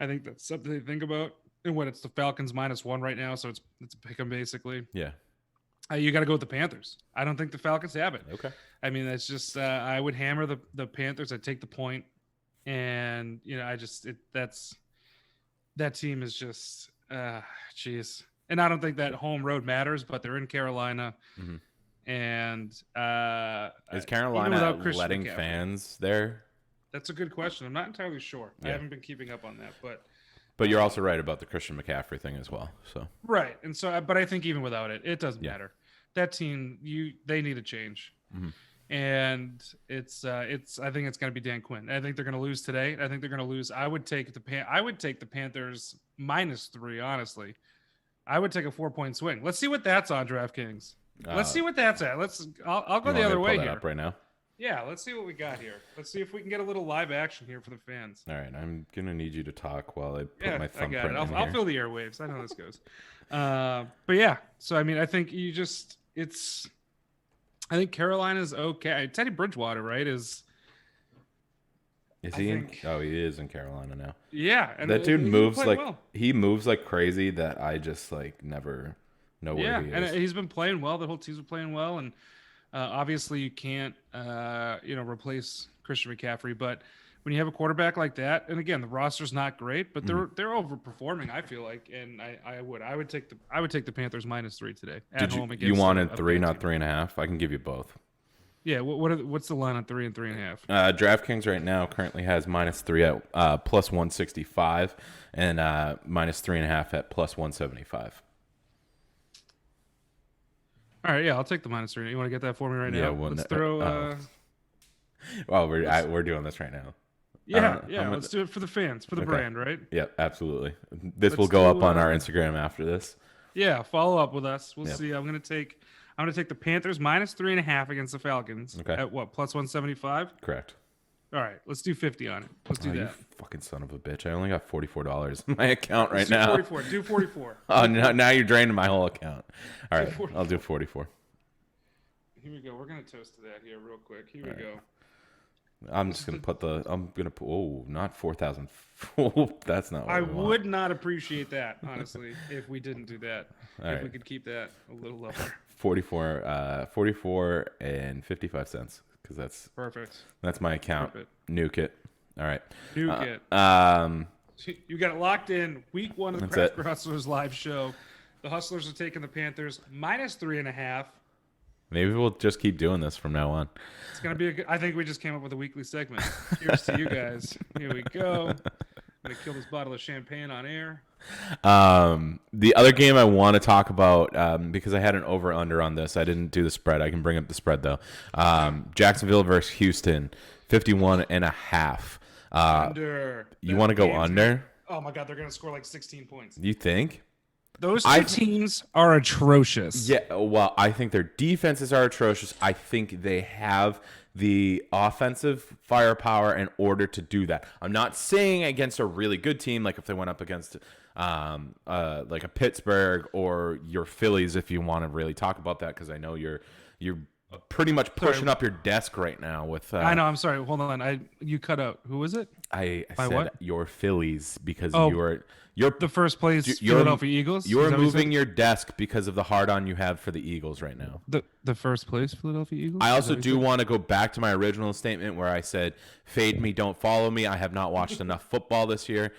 I think that's something to think about. And what, it's the Falcons -1 right now, so it's a pick 'em basically. Yeah. You got to go with the Panthers. I don't think the Falcons have it. Okay. I mean, that's just I would hammer the Panthers. I'd take the point. And, you know, that team is just, geez. And I don't think that home road matters, but they're in Carolina. And is Carolina letting McCaffrey, fans there? That's a good question. I'm not entirely sure. I haven't been keeping up on that, but you're also right about the Christian McCaffrey thing as well. So right. And so, but I think even without it, it doesn't matter. That team, they need a change. And it's I think it's going to be Dan Quinn. I think they're going to lose today. I think they're going to lose. I would take the Panthers -3. Honestly, I would take a 4-point swing. Let's see what that's on DraftKings. Let's see what that's at. I'll go the other way here. Up right now. Yeah, let's see what we got here. Let's see if we can get a little live action here for the fans. All right, I'm gonna need you to talk while I put my thumbprint in here. I'll fill the airwaves. I know this goes. But yeah, so I mean, I think I think Carolina's okay. Teddy Bridgewater, right? Is he in? Oh, he is in Carolina now. Yeah, and that dude moves like he moves like crazy. That I just like never know where he is. And he's been playing well. The whole team's been playing well, and obviously you can't replace Christian McCaffrey. But when you have a quarterback like that, and again, the roster's not great, but they're overperforming. I feel like, and I would take the Panthers -3 today at home against. You wanted 3, not 3.5. I can give you both. Yeah, what's the line on 3 and 3.5? DraftKings right now currently has -3 at +165 and -3.5 at +175. All right, yeah, I'll take the -3. You want to get that for me right now? Let's throw. Well, we're doing this right now. Yeah, let's do it for the fans, for the brand, right? Yep, absolutely. This will go up on our Instagram after this. Yeah, follow up with us. We'll see. I'm gonna take the Panthers -3.5 against the Falcons. Okay. At what, +175? Correct. All right, let's do 50 on it. Let's do that. You fucking son of a bitch! I only got $44 in my account right now. Do 44. Do 44. Oh, now you're draining my whole account. All right, I'll do 44. Here we go. We're gonna toast to that here real quick. Here we go. I'm just gonna put not 4,000. That's not what I would not appreciate that, honestly, if we didn't do that. We could keep that a little lower. 44 and 55 cents, because that's perfect. That's my account. Nuke it. All right. Nuke it. You got it locked in. Week 1 of the Craft Hustlers live show. The Hustlers are taking the Panthers -3.5. Maybe we'll just keep doing this from now on. It's going to be I think we just came up with a weekly segment. Cheers to you guys. Here we go. I'm going to kill this bottle of champagne on air. The other game I want to talk about, because I had an over-under on this. I didn't do the spread. I can bring up the spread, though. Jacksonville versus Houston, 51.5. Under. You want to go under? Oh, my God. They're going to score like 16 points. You think? Those two teams are atrocious. Yeah, well, I think their defenses are atrocious. I think they have the offensive firepower in order to do that. I'm not saying against a really good team, like if they went up against like a Pittsburgh or your Phillies, if you want to really talk about that, because I know you're pretty much pushing up your desk right now with. I know. I'm sorry. Hold on. You cut out. Who was it? I By said what? your Phillies because Oh, you're the first place you're Philadelphia Eagles. Is you're that what you said? moving your desk because of the hard on you have for the Eagles right now. The first place Philadelphia Eagles. I Is also that what you do said? want to go back to my original statement where I said, "Fade me, don't follow me." I have not watched enough football this year.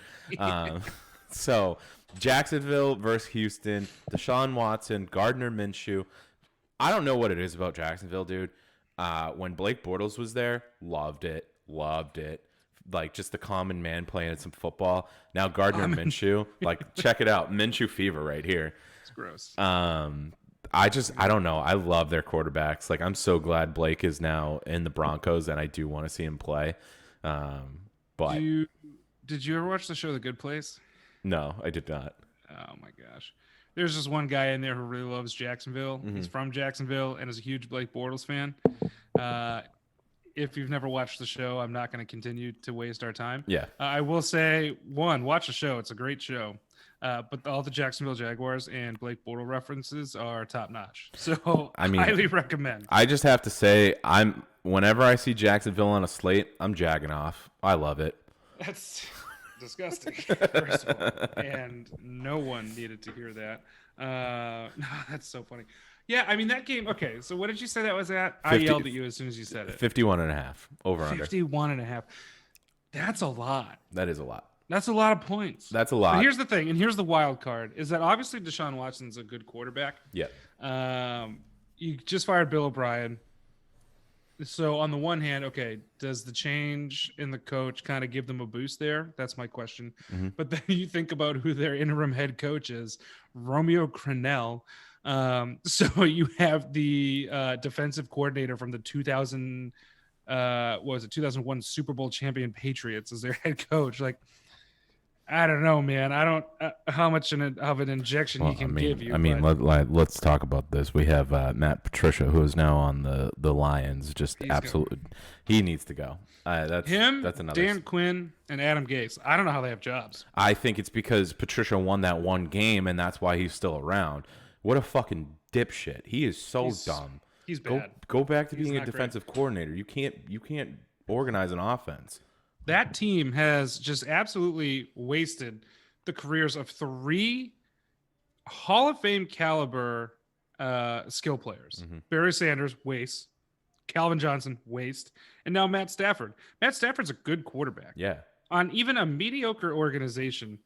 So Jacksonville versus Houston, Deshaun Watson, Gardner Minshew. I don't know what it is about Jacksonville, dude. When Blake Bortles was there, loved it. Like just the common man playing some football. Now Gardner Minshew, like check it out, Minshew fever right here. It's gross. I don't know. I love their quarterbacks. Like I'm so glad Blake is now in the Broncos, and I do want to see him play. But Did you ever watch the show The Good Place? no, I did not. Oh my gosh. There's just one guy in there who really loves Jacksonville. He's from Jacksonville and is a huge Blake Bortles fan. If you've never watched the show, I'm not going to continue to waste our time. Yeah. I will say, one, watch the show. It's a great show. But all the Jacksonville Jaguars and Blake Bortles references are top notch. So I mean, highly recommend. I just have to say, whenever I see Jacksonville on a slate, I'm jagging off. I love it. That's disgusting, first of all. And no one needed to hear that. No, that's so funny. Yeah, I mean, that game. Okay, so what did you say that was at? I 50 yelled at you as soon as you said it. 51.5 over under. 51.5. That's a lot. That is a lot. That's a lot of points. That's a lot. But here's the thing, and here's the wild card, is that obviously Deshaun Watson's a good quarterback. Yeah. You just fired Bill O'Brien. So on the one hand, okay, does the change in the coach kind of give them a boost there? That's my question. But then you think about who their interim head coach is, Romeo Crennel. So you have the defensive coordinator from the 2001 Super Bowl champion Patriots as their head coach. Like, I don't know, man. I don't how much of an injection he can give you. Let's talk about this. We have Matt Patricia, who is now on the Lions. Just absolutely, he needs to go. That's another. Dan Quinn and Adam Gase. I don't know how they have jobs. I think it's because Patricia won that one game, and that's why he's still around. What a fucking dipshit! He is so dumb. He's bad. Go back to being a defensive coordinator. You can't organize an offense. That team has just absolutely wasted the careers of 3 Hall of Fame caliber skill players. Barry Sanders, waste. Calvin Johnson, waste. And now Matt Stafford. Matt Stafford's a good quarterback. Yeah. On even a mediocre organization,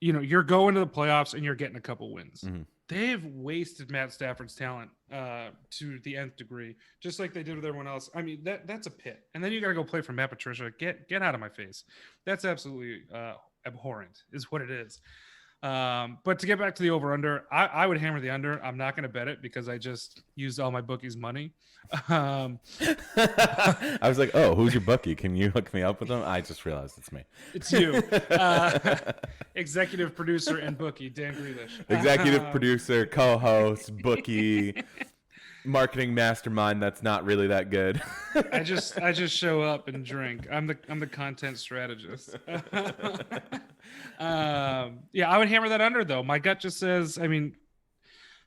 you're going to the playoffs and you're getting a couple wins. They've wasted Matt Stafford's talent to the nth degree, just like they did with everyone else. I mean, that's a pit. And then you got to go play for Matt Patricia. Get out of my face. That's absolutely abhorrent is what it is. But to get back to the over-under, I would hammer the under. I'm not going to bet it because I just used all my bookies' money. I was like, oh, who's your bookie? Can you hook me up with them? I just realized it's me. It's you. Executive producer and bookie, Dan Grealish. Executive producer, co-host, bookie, marketing mastermind that's not really that good. I just show up and drink. I'm the content strategist. Yeah, I would hammer that under though. My gut just says, I mean,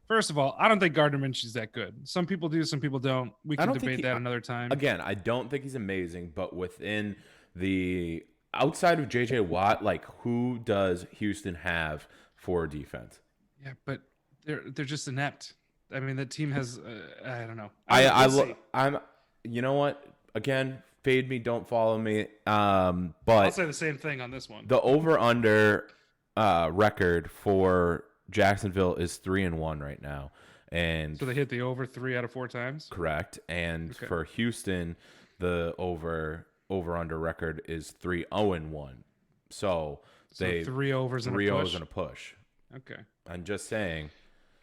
first of all, I don't think Gardner Minshew's that good. Some people do, some people don't. We can debate that another time. Again, I don't think he's amazing, but within the outside of JJ Watt, like who does Houston have for defense? Yeah, but they're just inept. I mean, the team has I don't know. I'm you know what? Again, fade me, don't follow me. But I'll say the same thing on this one. The over/under record for Jacksonville is 3-1 right now, and so they hit the over 3 out of 4 times. Correct. And for Houston, the over/under record is 3-0-1. So they 3 overs and three a O's push. and a push. Okay. I'm just saying.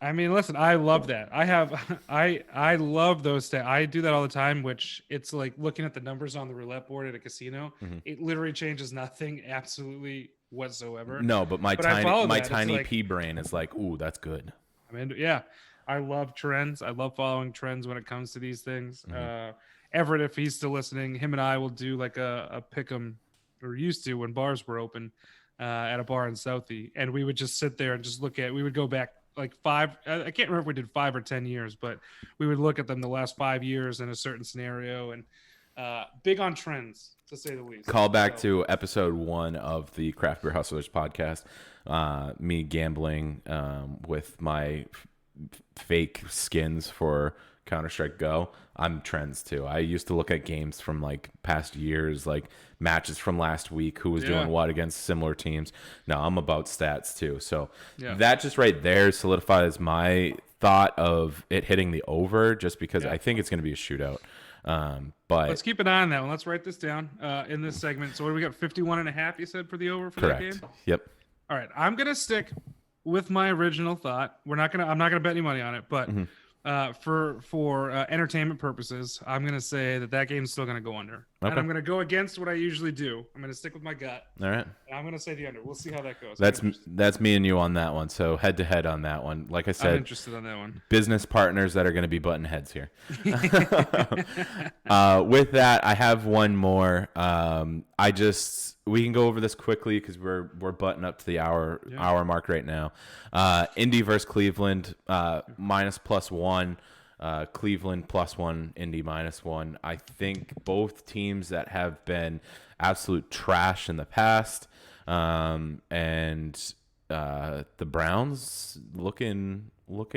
I mean, listen, I love that. I love those stats. I do that all the time, which it's like looking at the numbers on the roulette board at a casino. It literally changes nothing absolutely whatsoever. No, but my tiny like, pea brain is like, ooh, that's good. I mean, yeah, I love trends. I love following trends when it comes to these things. Everett, if he's still listening, him and I will do like a pick 'em, or used to when bars were open at a bar in Southie, and we would just sit there and just we would go back like five. I can't remember if we did 5 or 10 years, but we would look at them the last 5 years in a certain scenario, and big on trends to say the least. Call back to episode 1 of the Craft Beer Hustlers podcast. Me gambling with my fake skins for Counter-Strike Go. I'm trends too. I used to look at games from like past years, like matches from last week, who was doing what against similar teams. No, I'm about stats too. So that just right there solidifies my thought of it hitting the over, just because I think it's going to be a shootout. But let's keep an eye on that one. Let's write this down in this segment. So what do we got? 51.5, you said, for the over for that game? Yep. All right. I'm going to stick with my original thought. I'm not going to bet any money on it, but for entertainment purposes, I'm going to say that game's still going to go under. Okay. And I'm going to go against what I usually do. I'm going to stick with my gut. All right. And I'm going to say the under. We'll see how that goes. That's me and you on that one. So head to head on that one. Like I said, I'm interested on that one. Business partners that are going to be button heads here. With that, I have one more. We can go over this quickly because we're butting up to the hour mark right now. Indy versus Cleveland, minus +1. Cleveland +1, Indy -1. I think both teams that have been absolute trash in the past, and the Browns looking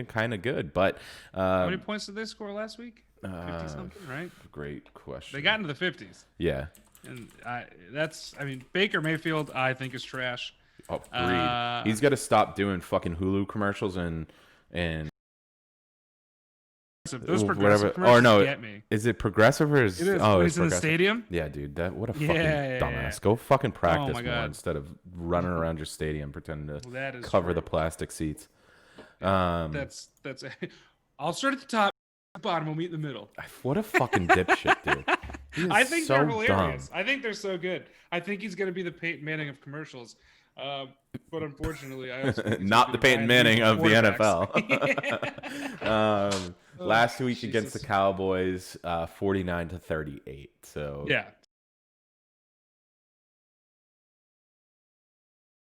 kind of good. But how many points did they score last week? 50 something, right? Great question. They got into the 50s. Yeah. And Baker Mayfield, I think, is trash. Oh, he's got to stop doing fucking Hulu commercials and those progressive commercials get me. Is it progressive or is it is? Oh, he's in the stadium. Yeah, dude. What a fucking dumbass. Yeah. Go fucking practice more instead of running around your stadium pretending to cover the plastic seats. That's. I'll start at the top. Bottom, we'll meet in the middle. What a fucking dipshit, dude. I think they're hilarious. Dumb. I think they're so good. I think he's going to be the Peyton Manning of commercials. But unfortunately, I also not the Peyton Manning of the NFL. Last week against the Cowboys, 49-38. So yeah.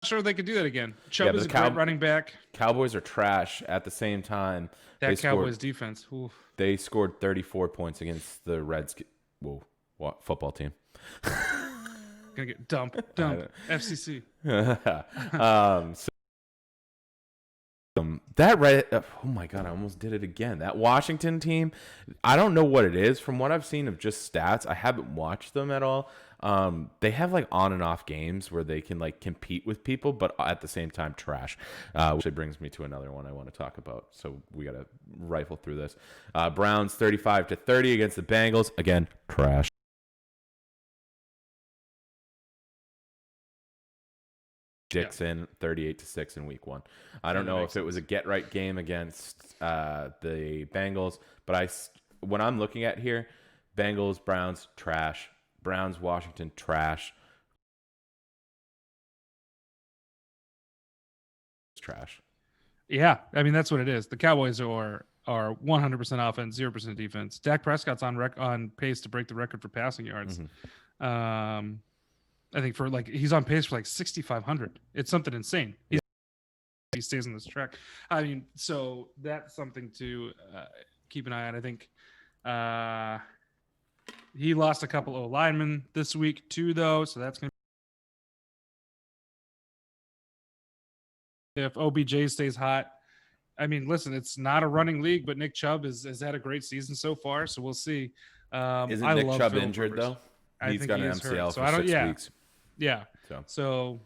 Not sure they could do that again. Chubb is a great running back. Cowboys are trash. At the same time, Cowboys defense. Oof. They scored 34 points against the Redskins. Whoa, what football team? Gonna get dump FCC. Oh my god, I almost did it again. That Washington team, I don't know what it is. From what I've seen of just stats, I haven't watched them at all. They have like on and off games where they can like compete with people, but at the same time trash. Which brings me to another one I want to talk about. So we got to rifle through this. Browns 35-30 against the Bengals. Again, trash. Dixon 38-6 in week 1. I don't know if it was a get right game against the Bengals, but when I'm looking at here, Bengals, Browns, trash. Browns, Washington, trash. Trash. Yeah, I mean that's what it is. The Cowboys are 100% offense, 0% defense. Dak Prescott's on pace to break the record for passing yards. Mm-hmm. I think he's on pace for like 6,500. It's something insane. He stays on this track. I mean, so that's something to keep an eye on. I think he lost a couple of linemen this week too, though. So that's going to. If OBJ stays hot, I mean, listen, it's not a running league, but Nick Chubb has had a great season so far. So we'll see. Isn't Nick Chubb injured though? He's got an MCL for 6 weeks. Yeah. So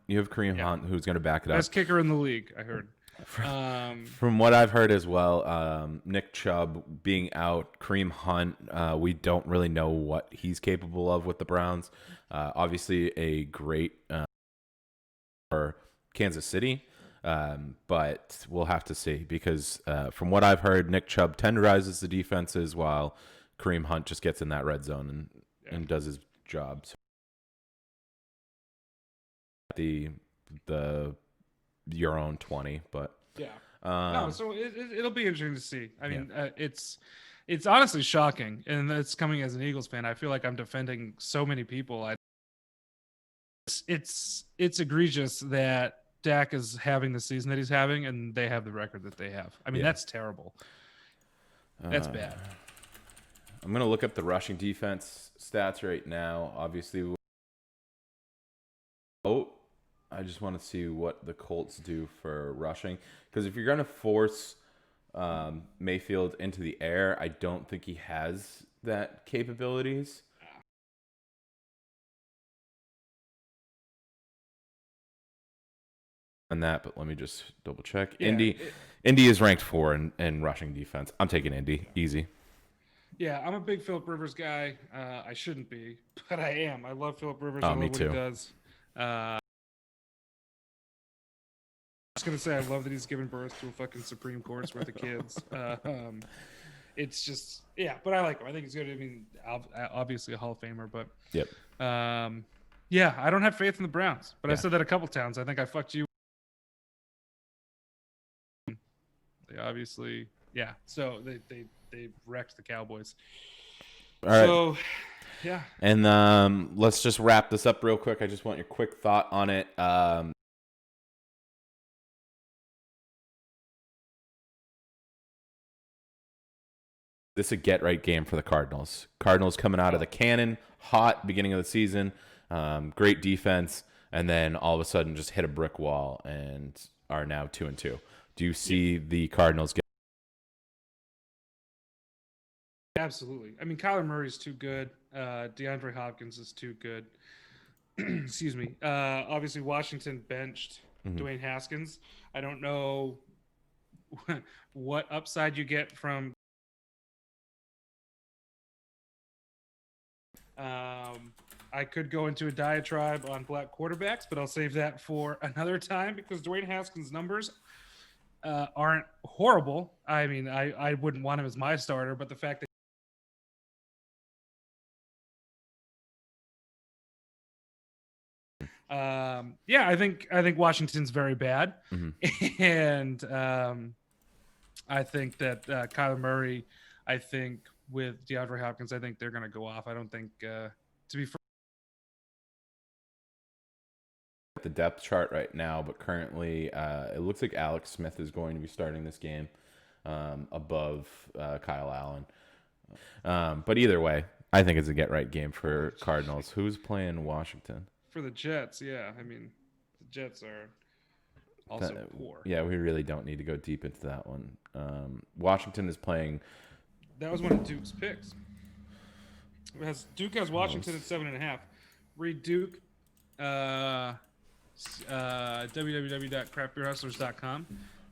you have Kareem Hunt, who's going to back it up. Best kicker in the league, I heard. From what I've heard as well, Nick Chubb being out, Kareem Hunt, we don't really know what he's capable of with the Browns. Obviously, a great for Kansas City, but we'll have to see because from what I've heard, Nick Chubb tenderizes the defenses while Kareem Hunt just gets in that red zone and does his job. So your own 20, but so it'll be interesting to see. I mean, it's honestly shocking, and it's coming as an Eagles fan. I feel like I'm defending so many people. It's egregious that Dak is having the season that he's having, and they have the record that they have. I mean, Yeah. that's terrible. That's bad. I'm going to look up the rushing defense stats right now. Obviously, I just want to see what the Colts do for rushing. Because if you're going to force Mayfield into the air, I don't think he has that capabilities. On that, but let me just double check. Yeah, Indy is ranked 4 in rushing defense. I'm taking Indy. Easy. Yeah, I'm a big Philip Rivers guy. I shouldn't be, but I am. I love Philip Rivers. I love me what too. he does. I was gonna say I love that he's given birth to a fucking Supreme Court's worth of kids. It's just but I like him. I think he's good. I mean, obviously a Hall of Famer, but Yep. yeah, I don't have faith in the Browns. But I said that a couple times. I think I fucked you. They obviously, So they wrecked the Cowboys. All right. So, yeah. And let's just wrap this up real quick. I just want your quick thought on it. This is a get-right game for the Cardinals. Cardinals coming out of the cannon, hot beginning of the season, great defense, and then all of a sudden just hit a brick wall and are now 2-2. Do you see the Cardinals get? Absolutely. I mean, Kyler Murray's too good. DeAndre Hopkins is too good. Excuse me. Obviously, Washington benched Dwayne Haskins. I don't know what upside you get from. I could go into a diatribe on black quarterbacks, but I'll save that for another time because Dwayne Haskins' numbers aren't horrible. I mean, I wouldn't want him as my starter, but the fact that I think Washington's very bad, and I think that Kyler Murray, I think with DeAndre Hopkins, I think they're going to go off. I don't think to be fair. The depth chart right now, but currently it looks like Alex Smith is going to be starting this game above Kyle Allen. But either way, I think it's a get-right game for Cardinals. Who's playing Washington? For the Jets, yeah. I mean, the Jets are also poor. Yeah, we really don't need to go deep into that one. Washington is playing. That was one of Duke's picks. Duke has Washington at 7.5. Read Duke. www.craftbeerhustlers.com.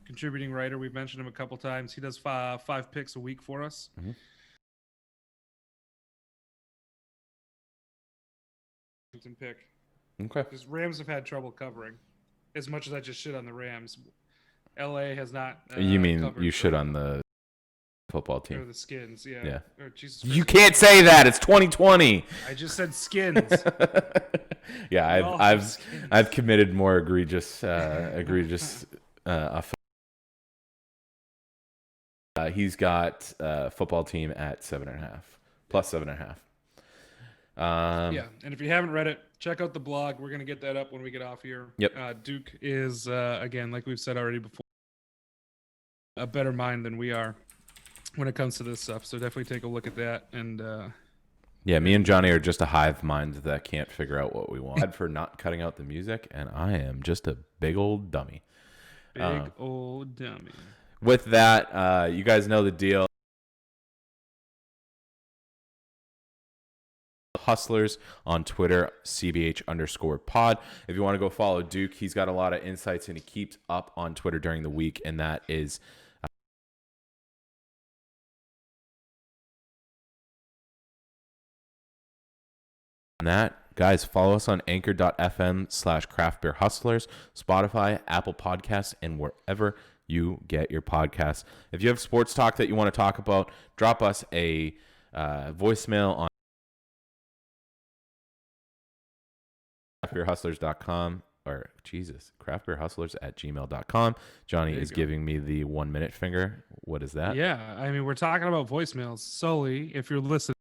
Contributing writer. We've mentioned him a couple times. He does five picks a week for us. Pick. Okay. Because Rams have had trouble covering. As much as I just shit on the Rams, LA has not. You mean you shit on the football team? Or the Skins, yeah. Yeah. Or Jesus you can't say that. It's 2020. I just said Skins. Yeah, I've committed more egregious he's got football team at 7.5 plus 7.5. Yeah, and if you haven't read it, check out the blog. We're gonna get that up when we get off here. Yep. Duke is again, like we've said already before, a better mind than we are when it comes to this stuff. So definitely take a look at that. And yeah, me and Johnny are just a hive mind that can't figure out what we want. For not cutting out the music, and I am just a big old dummy. Big old dummy. With that, you guys know the deal. Hustlers on Twitter, CBH_pod. If you want to go follow Duke, he's got a lot of insights and he keeps up on Twitter during the week, and that is that. Guys, follow us on anchor.fm/craftbeerhustlers, Spotify, Apple Podcasts, and wherever you get your podcasts. If you have sports talk that you want to talk about, drop us a voicemail on craftbeerhustlers.com or craftbeerhustlers@gmail.com. Johnny is giving me the 1 minute finger. What is that? Yeah, I mean, we're talking about voicemails solely. If you're listening